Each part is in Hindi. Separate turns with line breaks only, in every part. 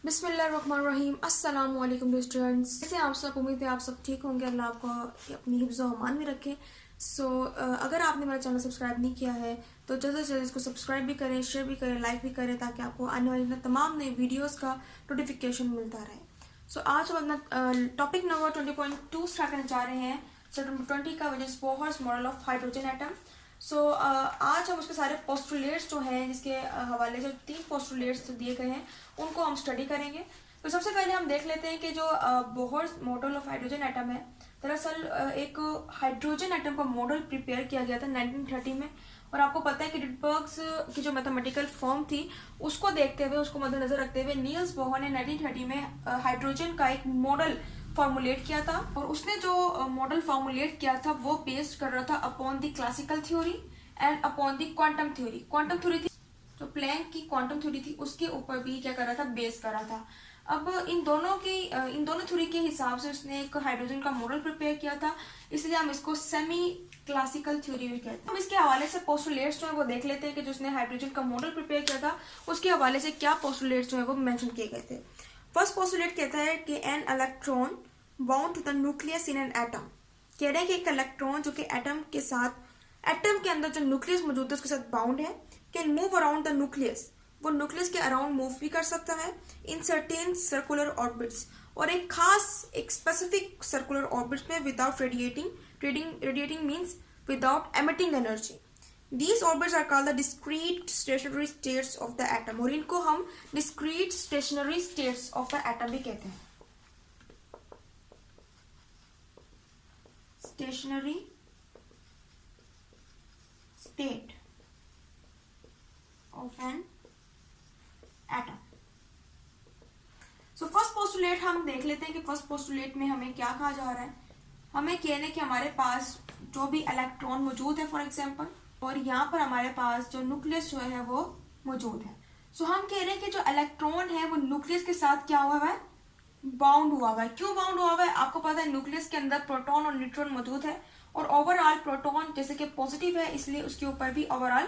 बिस्मिल्लाहिर्रहमानिर्रहीम। अस्सलाम वालेकुम स्टूडेंट्स, कैसे आप सब? उम्मीद है आप सब ठीक होंगे। अल्लाह आपको अपनी हिफ्ज़ व अमान में रखे। अगर आपने मेरा चैनल सब्सक्राइब नहीं किया है तो जल्द से जल्द इसको सब्सक्राइब भी करें, शेयर भी करें, लाइक भी करें, ताकि आपको आने वाली तमाम नई वीडियोस का नोटिफिकेशन मिलता रहे। आज हम अपना टॉपिक नंबर 20.2 स्टार्ट करने जा रहे हैं। चैप्टर नंबर 20 का वजह Bohr's model of hydrogen atom. आज हम उसके सारे पोस्टुलेट्स जो हैं, जिसके हवाले से 3 पोस्टुलेट्स दिए गए हैं, उनको हम स्टडी करेंगे। तो सबसे पहले हम देख लेते हैं कि जो Bohr's model of hydrogen atom है, दरअसल एक हाइड्रोजन एटम का मॉडल प्रिपेयर किया गया था 1930 में। और आपको पता है कि रिडबर्ग्स की जो मैथमेटिकल फॉर्म थी, उसको देखते हुए, उसको मद्देनजर रखते हुए निल्स बोहर ने 1930 में हाइड्रोजन का एक मॉडल फॉर्मुलेट किया था। और उसने जो मॉडल फॉर्मुलेट किया था वो बेस्ड कर रहा था upon the classical theory and upon the quantum theory. Quantum theory थी जो प्लैंक की क्वांटम थ्योरी थी, उसके ऊपर भी क्या कर रहा था, बेस कर रहा था। अब इन दोनों थ्योरी के हिसाब से उसने एक हाइड्रोजन का मॉडल प्रिपेयर किया था, इसलिए हम इसको सेमी क्लासिकल थ्योरी भी कहते हैं। हम इसके हवाले से पोस्टुलेट्स जो है वो देख लेते हैं कि जो उसने हाइड्रोजन का मॉडल प्रिपेयर किया था, उसके हवाले से क्या पोस्टुलेट्स जो है वो मेंशन किए गए थे। फर्स्ट पोस्टुलेट कहता है कि an electron bound to the nucleus in an atom. कह रहे हैं कि एक इलेक्ट्रॉन जो कि एटम के अंदर जो न्यूक्लियस मौजूद है उसके साथ बाउंड है, can move around the nucleus. वो न्यूक्लियस के अराउंड मूव भी कर सकता है इन सर्टेन सर्कुलर ऑर्बिट्स, और एक स्पेसिफिक सर्कुलर ऑर्बिट्स में without radiating means without emitting energy. These orbits are called the discrete stationary states of the atom, और इनको हम discrete stationary states of the atom भी कहते हैं। Stationary state of an atom। First postulate हम देख लेते हैं कि फर्स्ट पोस्टुलेट में हमें क्या कहा जा रहा है। हमें कहने कि हमारे पास जो भी इलेक्ट्रॉन मौजूद है फॉर एग्जांपल, और यहाँ पर हमारे पास जो न्यूक्लियस जो है वो मौजूद है। हम कह रहे हैं कि जो इलेक्ट्रॉन है वो न्यूक्लियस के साथ क्या हुआ है, बाउंड हुआ हुआ है। क्यों बाउंड हुआ हुआ है? आपको पता है न्यूक्लियस के अंदर प्रोटॉन और न्यूट्रॉन मौजूद है, और ओवरऑल प्रोटॉन जैसे कि पॉजिटिव है, इसलिए उसके ऊपर भी ओवरऑल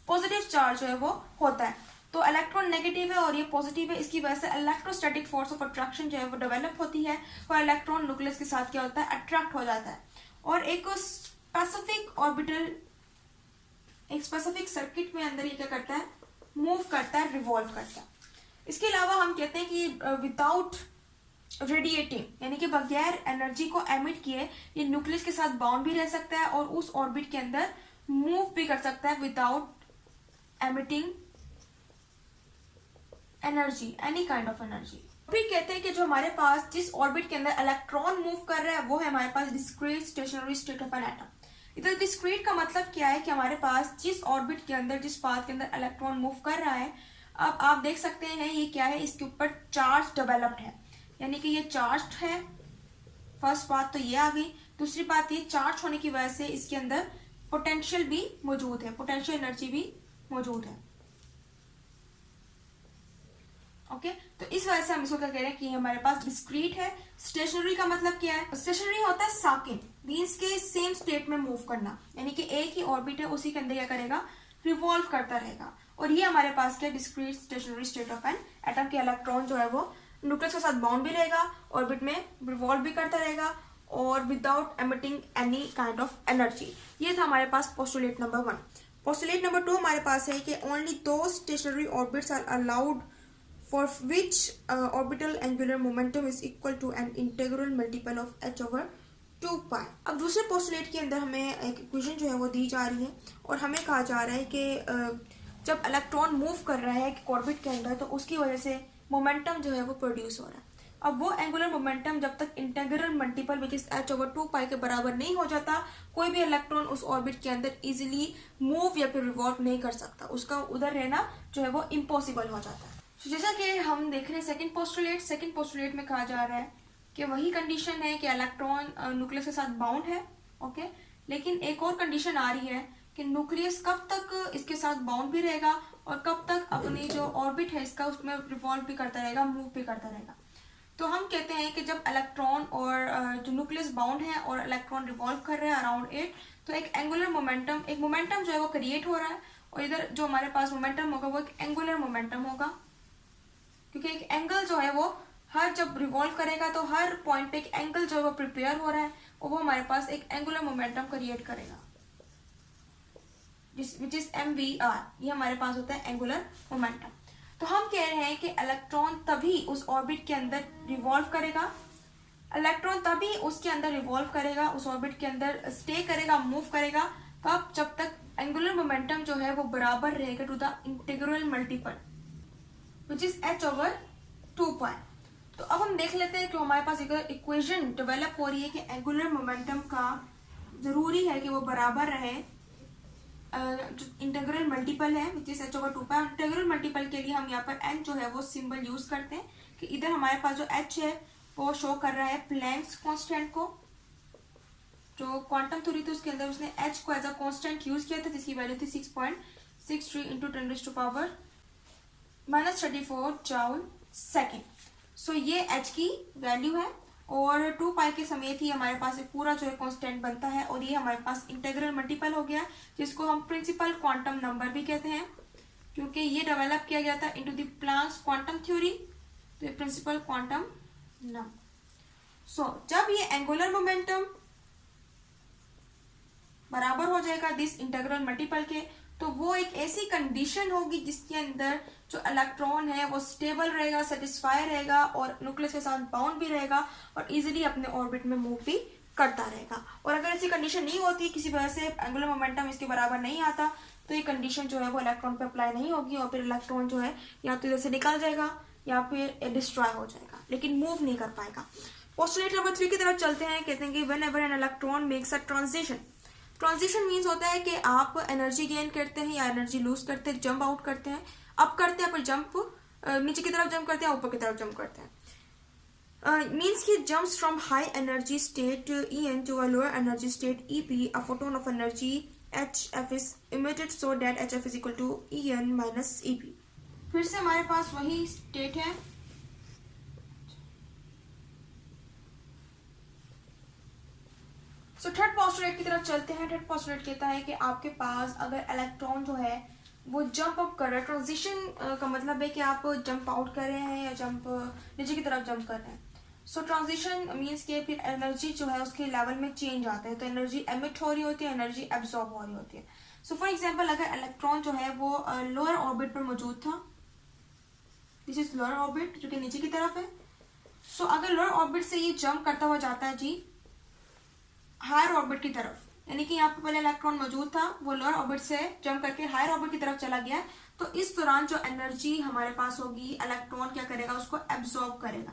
पॉजिटिव चार्ज जो है वो होता है। तो इलेक्ट्रॉन नेगेटिव है और ये पॉजिटिव है, इसकी वजह से इलेक्ट्रोस्टैटिक फोर्स ऑफ अट्रैक्शन जो है वो डेवलप होती है, और इलेक्ट्रॉन न्यूक्लियस के साथ क्या होता है, अट्रैक्ट हो जाता है, और एक स्पेसिफिक सर्किट में अंदर ये क्या करता है, मूव करता है, रिवॉल्व करता है। इसके अलावा हम कहते हैं कि विदाउट रेडिएटिंग, यानी कि बगैर एनर्जी को एमिट किए, ये न्यूक्लियस के साथ बाउंड भी रह सकता है और उस ऑर्बिट के अंदर मूव भी कर सकता है without emitting energy, any kind of energy. फिर कहते हैं कि जो हमारे पास जिस ऑर्बिट के अंदर इलेक्ट्रॉन मूव कर रहा है वो है हमारे पास discrete stationary state of an atom. इधर डिस्क्रीट का मतलब क्या है कि हमारे पास जिस ऑर्बिट के अंदर, जिस पाथ के अंदर इलेक्ट्रॉन मूव कर रहा है, अब आप देख सकते हैं ये क्या है, इसके ऊपर चार्ज डेवलप्ड है, यानी कि ये चार्ज है। फर्स्ट बात तो ये आ गई। दूसरी बात, ये चार्ज होने की वजह से इसके अंदर पोटेंशियल भी मौजूद है, पोटेंशियल एनर्जी भी मौजूद है। ओके, तो इस वजह से हम इसको क्या कह रहे हैं कि हमारे पास डिस्क्रीट है। स्टेशनरी का मतलब क्या है? स्टेशनरी होता है साकिन, मीन्स के सेम स्टेट में मूव करना, यानी कि एक ही ऑर्बिट है, उसी के अंदर क्या करेगा, रिवॉल्व करता रहेगा। और ये हमारे पास क्या, discrete stationary state of an atom के इलेक्ट्रॉन जो है वो न्यूक्लियस के साथ बाउंड भी रहेगा, ऑर्बिट में रिवॉल्व भी करता रहेगा, और without emitting any kind of energy. ये था हमारे पास पोस्टुलेट नंबर 1। पोस्टुलेट नंबर 2 हमारे पास है कि ओनली दो stationary orbits are allowed for which orbital angular momentum is equal to an integral multiple of h over 2 pi। अब दूसरे पोस्टुलेट के अंदर हमें एक इक्वेशन जो है वो दी जा रही है, और हमें कहा जा रहा है कि जब इलेक्ट्रॉन मूव कर रहा है एक ऑर्बिट के अंदर, तो उसकी वजह से मोमेंटम जो है वो प्रोड्यूस हो रहा है। अब वो एंगुलर मोमेंटम जब तक integral multiple which is h over 2 pi के बराबर नहीं हो जाता, कोई भी इलेक्ट्रॉन उस ऑर्बिट के अंदर इजिली मूव या फिर रिवॉल्व नहीं कर सकता, उसका उधर रहना जो है वो इम्पॉसिबल हो जाता है। जैसा कि हम देख रहे हैं सेकंड पोस्टुलेट में कहा जा रहा है कि वही कंडीशन है कि इलेक्ट्रॉन न्यूक्लियस के साथ बाउंड है, ओके, लेकिन एक और कंडीशन आ रही है कि न्यूक्लियस कब तक इसके साथ बाउंड भी रहेगा और कब तक अपनी जो ऑर्बिट है इसका उसमें रिवॉल्व भी करता रहेगा, मूव भी करता रहेगा। तो हम कहते हैं कि जब इलेक्ट्रॉन और जो न्यूक्लियस बाउंड है और इलेक्ट्रॉन रिवॉल्व कर रहे हैं अराउंड 8, तो एक एंगुलर मोमेंटम, एक मोमेंटम जो है वो क्रिएट हो रहा है, और इधर जो हमारे पास मोमेंटम होगा वो एक एंगुलर मोमेंटम होगा, क्योंकि एक एंगल जो है वो हर जब रिवॉल्व करेगा तो हर पॉइंट पे एक एंगल जो है वो प्रिपेयर हो रहा है और वो हमारे पास एक एंगुलर मोमेंटम क्रिएट करेगा, विच इज MVR। ये हमारे पास होता है एंगुलर मोमेंटम। तो हम कह रहे हैं कि इलेक्ट्रॉन तभी उस ऑर्बिट के अंदर रिवॉल्व करेगा, इलेक्ट्रॉन तभी उसके अंदर रिवॉल्व करेगा, उस ऑर्बिट के अंदर स्टे करेगा, मूव करेगा, कब? जब तक एंगुलर मोमेंटम जो है वो बराबर रहेगा to the integral multiple which is h/2π। तो अब हम देख लेते हैं कि हमारे पास एक इक्वेशन डेवलप हो रही है कि एंगुलर मोमेंटम का जरूरी है कि वो बराबर रहे इंटीग्रल मल्टीपल है विच इज h/2π। इंटीग्रल मल्टीपल के लिए हम यहाँ पर n जो है वो सिंबल यूज करते हैं कि इधर हमारे पास जो h है वो शो कर रहा है प्लैंक्स कांस्टेंट को। जो क्वांटम थ्योरी थी उसके अंदर उसने h को एज अ कांस्टेंट यूज किया था जिसकी वैल्यू थी 6.63 इंटू 10⁻⁻34 जूल सेकेंड। सो ये h की वैल्यू है और 2π के समेत ही हमारे पास एक पूरा जो है कांस्टेंट बनता है और ये हमारे पास इंटीग्रल मल्टीपल हो गया जिसको हम प्रिंसिपल क्वांटम नंबर भी कहते हैं क्योंकि ये डेवलप किया गया था into the Planck's quantum theory, तो ये प्रिंसिपल क्वांटम नंबर। सो जब ये एंगुलर मोमेंटम बराबर हो जाएगा दिस इंटीग्रल मल्टीपल के, तो वो एक ऐसी कंडीशन होगी जिसके अंदर जो इलेक्ट्रॉन है वो स्टेबल रहेगा, सेटिस्फाई रहेगा और न्यूक्लियस के साथ बाउंड भी रहेगा और इजीली अपने ऑर्बिट में मूव भी करता रहेगा। और अगर ऐसी कंडीशन नहीं होती, किसी वजह से एंगुलर मोमेंटम इसके बराबर नहीं आता, तो ये कंडीशन जो है वो इलेक्ट्रॉन पे अप्लाई नहीं होगी और फिर इलेक्ट्रॉन जो है या तो इधर से निकल जाएगा या फिर डिस्ट्रॉय हो जाएगा, लेकिन मूव नहीं कर पाएगा। पोस्टुलेट नंबर 3 की तरफ चलते हैं। कहते हैं कि whenever an electron makes a transition, transition means होता है कि आप एनर्जी गेन करते हैं या एनर्जी लूज करते हैं, जंप आउट करते हैं, अप करते हैं, फिर जंप नीचे की तरफ जंप करते हैं, ऊपर की तरफ जंप करते हैं। मीन्स कि jumps from high energy state En to a lower energy state Ep, a photon of energy hf is emitted so that hf is equal to En minus Ep। फिर से हमारे पास वही स्टेट है। सो थर्ड पोस्टुलेट की तरफ चलते हैं। थर्ड पोस्टुलेट कहता है कि आपके पास अगर इलेक्ट्रॉन जो है वो जंप अप कर रहा है, ट्रांजिशन का मतलब है कि आप जंप आउट कर रहे हैं या जंप नीचे की तरफ जंप कर रहे हैं। सो ट्रांजिशन मीन्स के फिर एनर्जी जो है उसके लेवल में चेंज आता है, तो एनर्जी एमिट हो रही होती है, एनर्जी एब्जॉर्ब हो रही होती है। सो फॉर एग्जाम्पल अगर इलेक्ट्रॉन जो है वो लोअर ऑर्बिट पर मौजूद था, दिस इज लोअर ऑर्बिट जो कि नीचे की तरफ है। सो अगर लोअर ऑर्बिट से ये जंप करता हुआ जाता है जी हायर ऑर्बिट की तरफ, यानी कि यहाँ पे पहले इलेक्ट्रॉन मौजूद था, वो लोअर ऑर्बिट से जंप करके हायर ऑर्बिट की तरफ चला गया, तो इस दौरान जो एनर्जी हमारे पास होगी, इलेक्ट्रॉन क्या करेगा, उसको एब्जॉर्ब करेगा।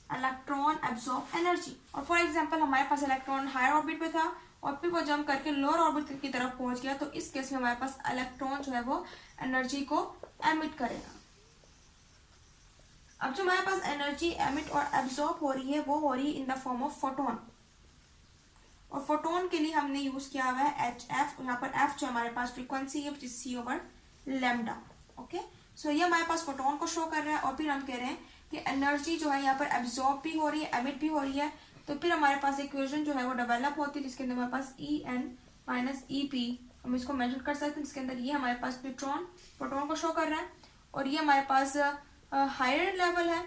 Electron absorb energy. और फॉर एग्जांपल हमारे पास इलेक्ट्रॉन हायर ऑर्बिट पे था और फिर वो जंप करके लोअर ऑर्बिट की तरफ पहुंच गया, तो इस केस में हमारे पास इलेक्ट्रॉन जो है वो एनर्जी को एमिट करेगा। अब जो हमारे पास एनर्जी एमिट और एब्जॉर्ब हो रही है वो हो रही है in the form of photon, और फोटोन के लिए हमने यूज किया हुआ है HF। यहाँ पर F जो हमारे पास फ्रीक्वेंसी है C/λ। ओके, सो ये हमारे पास फोटोन को शो कर रहा है और फिर हम कह रहे हैं कि एनर्जी जो है यहाँ पर एब्जॉर्ब भी हो रही है, एमिट भी हो रही है, तो फिर हमारे पास इक्वेशन जो है वो डेवलप होती है जिसके अंदर हमारे पास En माइनस EP, हम इसको मेंशन कर सकते हैं, जिसके अंदर ये हमारे पास न्यूट्रॉन फोटोन को शो कर रहा है और ये हमारे पास हायर लेवल है,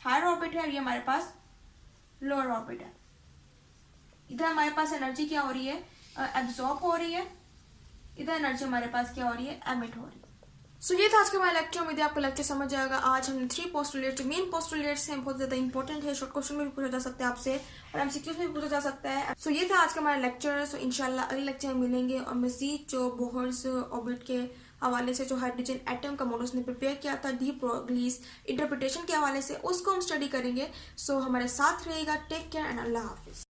हायर ऑर्बिट है, और ये हमारे पास लोअर ऑर्बिट है। इधर हमारे पास एनर्जी क्या हो रही है, एब्जॉर्ब हो रही है, इधर एनर्जी हमारे पास क्या हो रही है, एमिट हो रही है। सो ये था आज का हमारा लेक्चर। उम्मीद है आपको लेक्चर समझ आएगा। आज हमने 3 पोस्टुलेट जो मेन पोस्टुलेट्स हैं बहुत ज्यादा इंपॉर्टेंट है, शॉर्ट क्वेश्चन में भी पूछा जा सकता है आपसे और MCQs में भी पूछा जा सकता है। सो ये था आज का हमारा लेक्चर। सो इंशाल्लाह अगले लेक्चर में मिलेंगे और मजीद जो बोहर्स ऑर्बिट के हवाले से जो हाइड्रोजन एटम का मॉडल उसने प्रिपेयर किया था डी ब्रोगलीज इंटरप्रिटेशन के हवाले से, उसको हम स्टडी करेंगे। सो हमारे साथ रहेगा। Take care and Allah Hafiz.